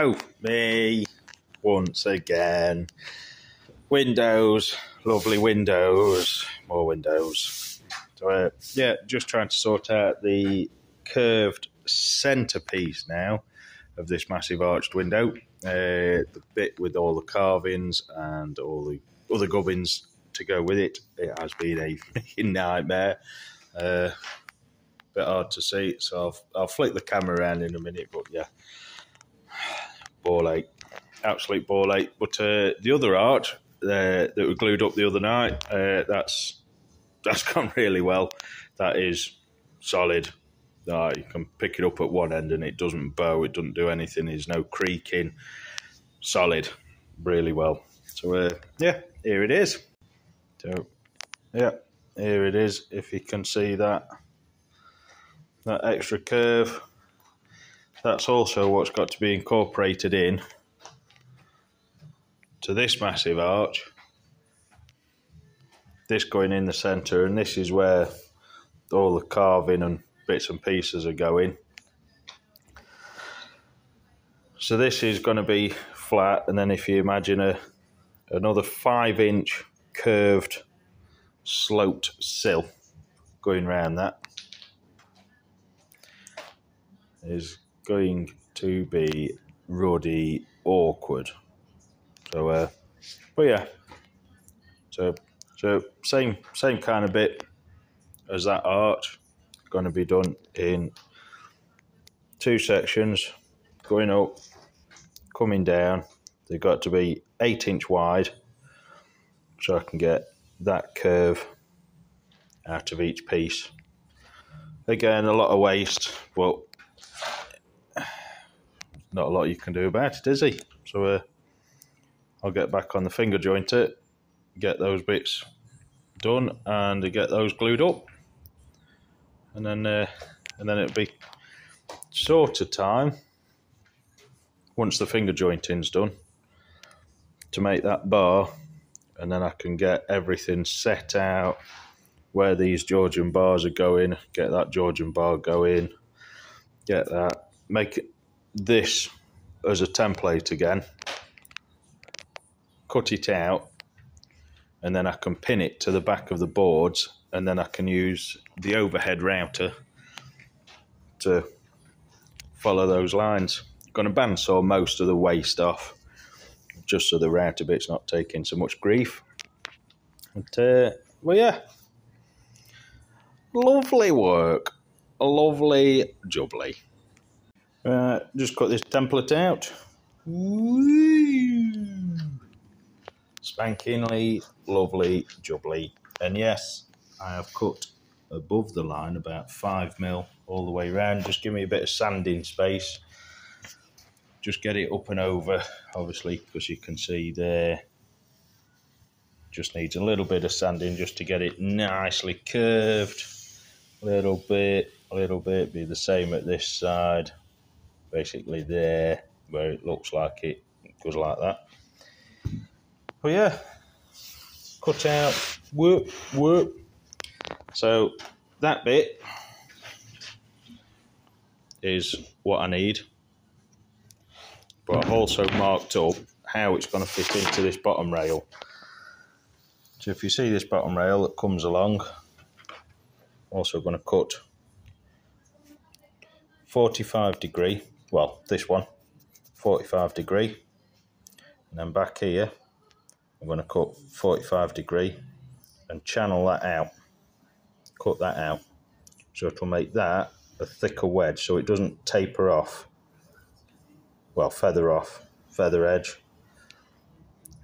Hello, me once again. Windows, lovely windows, more windows. So yeah, just trying to sort out the curved centerpiece now of this massive arched window. The bit with all the carvings and all the other gubbins to go with it. It has been a nightmare. Bit hard to see, so I'll flick the camera around in a minute, but yeah, ball ache, absolute ball ache. But the other arch that we glued up the other night, that's gone really well. That is solid. You can pick it up at one end and it doesn't bow, it doesn't do anything, there's no creaking. Solid, really well. So yeah, here it is. So yeah, here it is. If you can see that extra curve, that's also what's got to be incorporated in to this massive arch. This going in the centre, and this is where all the carving and bits and pieces are going. So this is going to be flat, and then if you imagine another 5-inch curved sloped sill going round, that is going to be ruddy awkward. So but yeah, so same kind of bit as that arch, going to be done in 2 sections, going up, coming down. They've got to be 8-inch wide, so I can get that curve out of each piece. Again, a lot of waste, but not a lot you can do about it, is he? So I'll get back on the finger jointer, get those bits done, and get those glued up, and then it'll be sort of time, once the finger jointing's done, to make that bar, and then I can get everything set out where these Georgian bars are going, get that Georgian bar going, get that, make this as a template again, cut it out, and then I can pin it to the back of the boards, and then I can use the overhead router to follow those lines. I'm going to bandsaw most of the waste off, just so the router bit's not taking so much grief. But well, yeah, lovely work, lovely jubbly. Just cut this template out. Woo! Spankingly lovely jubbly. And yes, I have cut above the line about 5mm all the way around. Just give me a bit of sanding space. Just get it up and over, obviously, because you can see there. Just needs a little bit of sanding just to get it nicely curved. A little bit, be the same at this side. Basically there, where it looks like it goes like that. But yeah, cut out, whoop, whoop. So that bit is what I need. But I've also marked up how it's going to fit into this bottom rail. So if you see this bottom rail that comes along, also going to cut 45 degree, well, this one, 45 degree, and then back here, I'm going to cut 45 degree and channel that out, cut that out, so it will make that a thicker wedge, so it doesn't taper off, well, feather off, feather edge,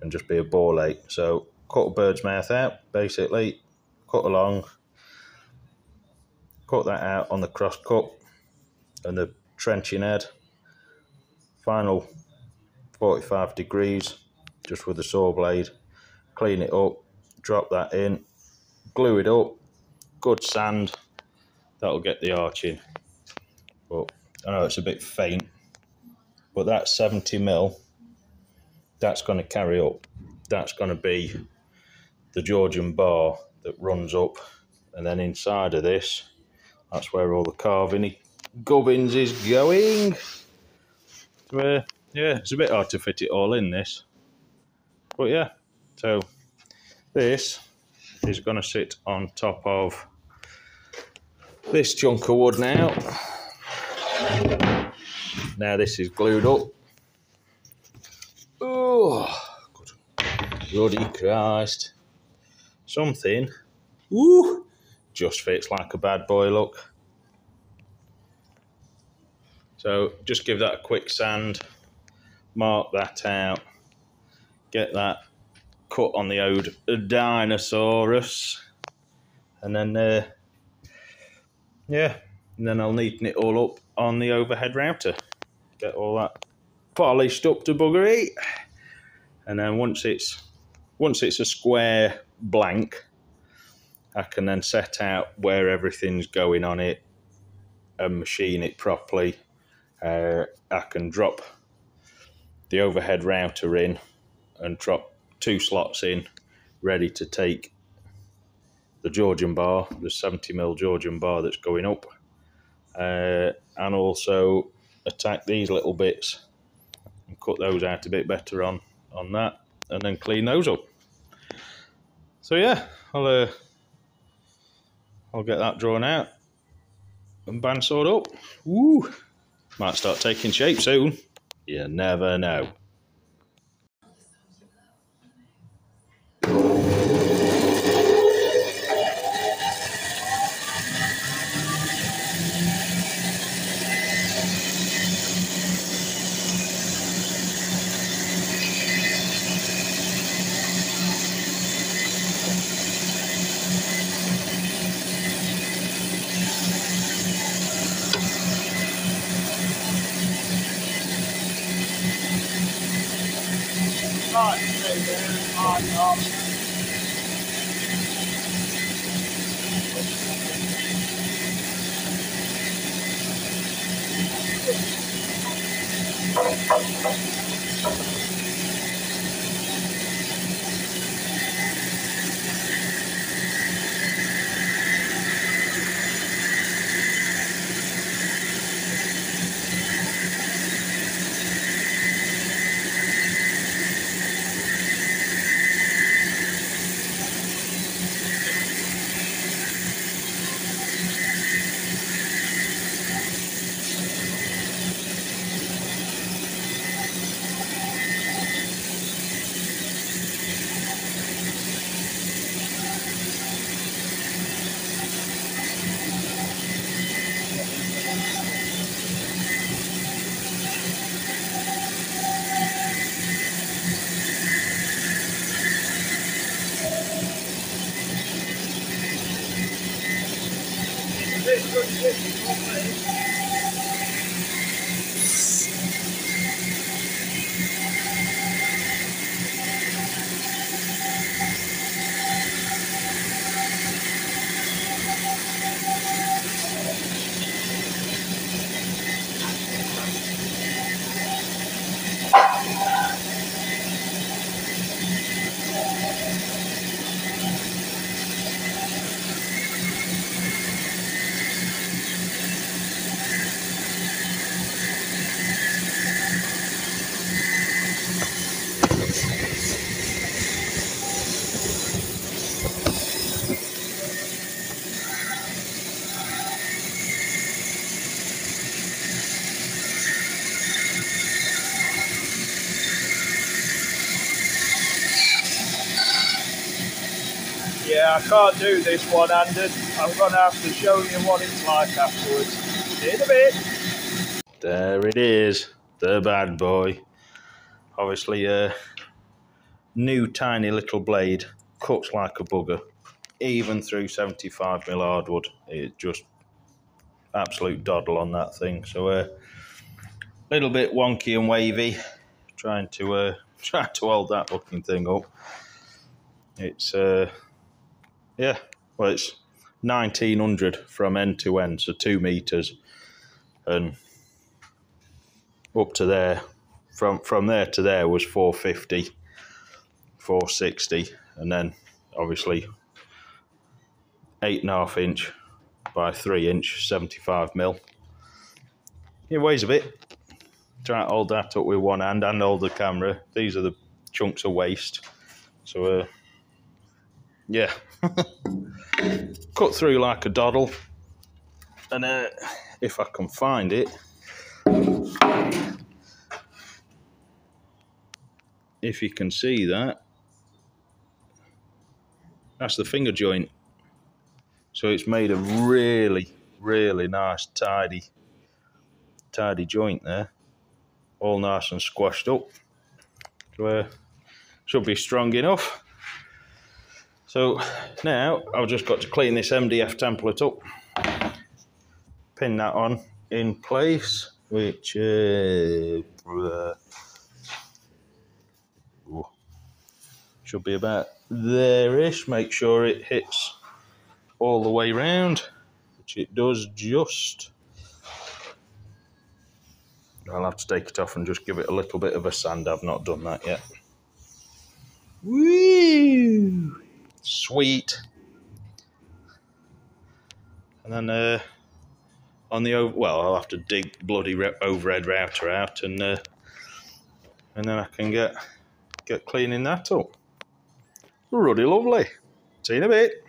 and just be a ball ache. So cut a bird's mouth out, basically, cut along, cut that out on the cross cut and the trenching head, final 45 degrees, just with the saw blade, clean it up, drop that in, glue it up, good sand, that'll get the arch in. But I know it's a bit faint, but that 70mm, that's going to carry up. That's going to be the Georgian bar that runs up, and then inside of this, that's where all the carving gubbins is going. So, yeah, it's a bit hard to fit it all in this. But yeah, so this is going to sit on top of this chunk of wood now. Now this is glued up. Oh, bloody Christ. Something, woo, just fits like a bad boy, look. So just give that a quick sand, mark that out, get that cut on the old Dinosaurus, and then yeah, and then I'll neaten it all up on the overhead router. Get all that polished up to buggery, and then once it's a square blank, I can then set out where everything's going on it and machine it properly. I can drop the overhead router in and drop 2 slots in, ready to take the Georgian bar, the 70mm Georgian bar that's going up, and also attack these little bits and cut those out a bit better on that, and then clean those up. So yeah, I'll get that drawn out and bandsawed up. Woo! Might start taking shape soon. You never know. Yeah, I can't do this one-handed. I'm going to have to show you what it's like afterwards. See you in a bit. There it is, the bad boy. Obviously a new tiny little blade, cuts like a bugger, even through 75mm hardwood. It's just absolute doddle on that thing. So a little bit wonky and wavy, trying to hold that looking thing up. It's yeah, well, it's 1900 from end to end, so 2 meters, and up to there, from there to there was 450, 460, and then obviously 8.5 inch by 3 inch, 75mm. It weighs a bit. Try to hold that up with one hand and hold the camera. These are the chunks of waste. So, yeah. Cut through like a doddle. And if I can find it, if you can see that, that's the finger joint. So it's made a really, really nice, tidy joint there. All nice and squashed up. So, should be strong enough. So now I've just got to clean this MDF template up. Pin that on in place, which should be about there-ish. Make sure it hits all the way round, which it does just. I'll have to take it off and just give it a little bit of a sand. I've not done that yet. Woo! Sweet. And then on the I'll have to dig bloody overhead router out, and then I can get cleaning that up. Ruddy lovely. See you in a bit.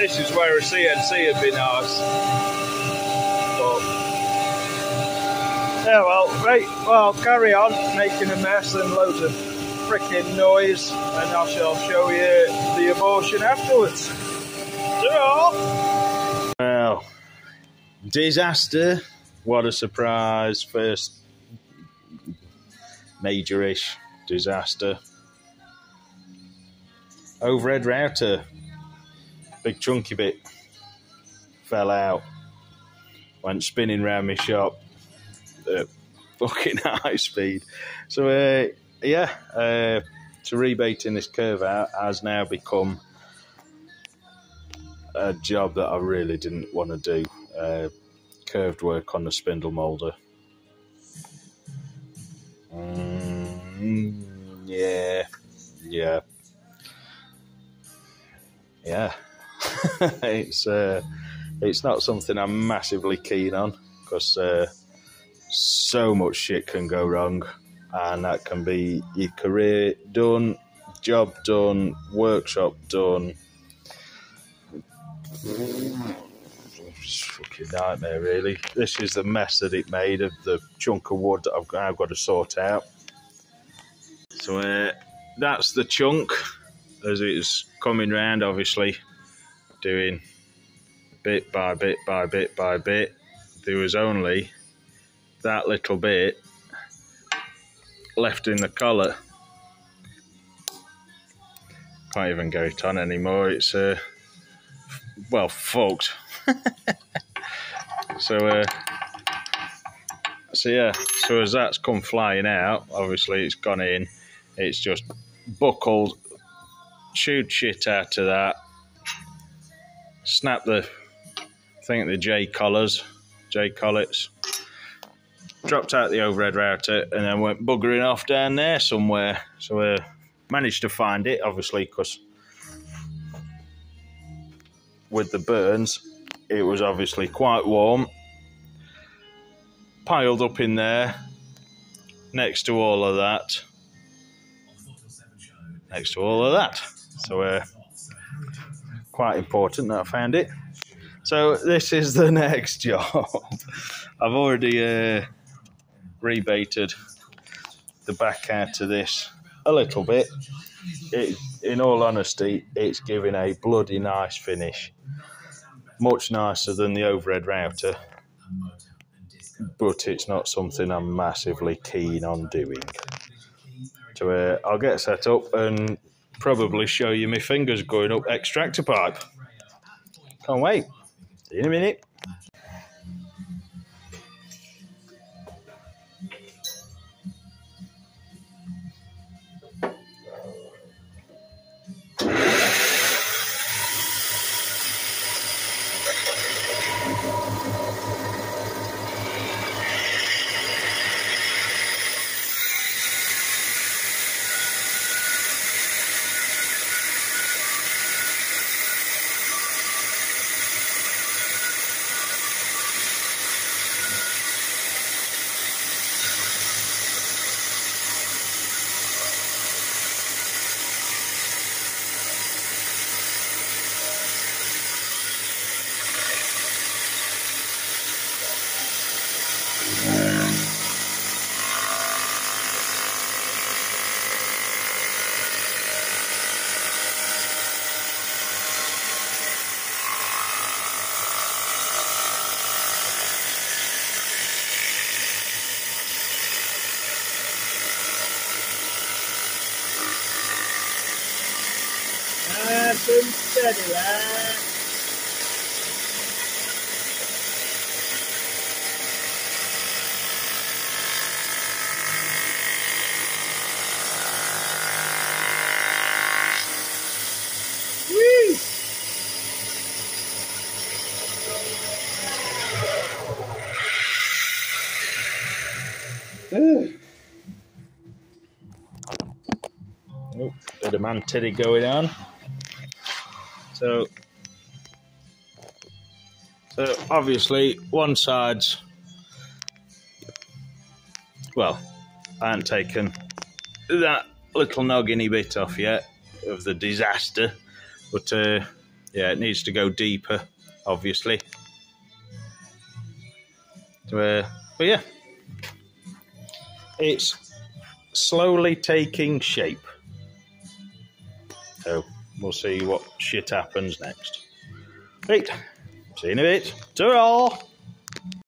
this is where a CNC would be nice. But, yeah, well, right, well, carry on making a mess and loads of freaking noise, and I shall show you the abortion afterwards. Ta-ra! Well, disaster. What a surprise. First major-ish disaster. Overhead router. Big chunky bit. Fell out. Went spinning round my shop at fucking high speed. So, yeah, so rebating this curve out has now become a job that I really didn't want to do. Curved work on the spindle moulder. Yeah. It's not something I'm massively keen on, because so much shit can go wrong, and that can be your career done, job done, workshop done. It's a fucking nightmare, really. This is the mess that it made of the chunk of wood that I've now got to sort out. So that's the chunk as it's coming round, obviously doing bit by bit by bit by bit. There was only that little bit left in the collar. Can't even get it on anymore. It's well, fucked. So yeah, so as that's come flying out, obviously it's gone in, it's just buckled, chewed shit out of that, snapped the, I think the J collets, dropped out the overhead router, and then went buggering off down there somewhere. So managed to find it, obviously, because with the burns, it was obviously quite warm. Piled up in there, next to all of that. So quite important that I found it. So this is the next job. I've already rebaited the back out of this a little bit. In all honesty, it's giving a bloody nice finish. Much nicer than the overhead router, but it's not something I'm massively keen on doing. So I'll get set up and probably show you my fingers going up extractor pipe. Can't wait. See you in a minute. Nice and steady, lad. Oh, bit of man teddy going on. So obviously one side's, well, I haven't taken that little nogginy bit off yet of the disaster, but Yeah, it needs to go deeper, obviously. But yeah, it's slowly taking shape. So we'll see what shit happens next. Right, see you in a bit. Ta-ra!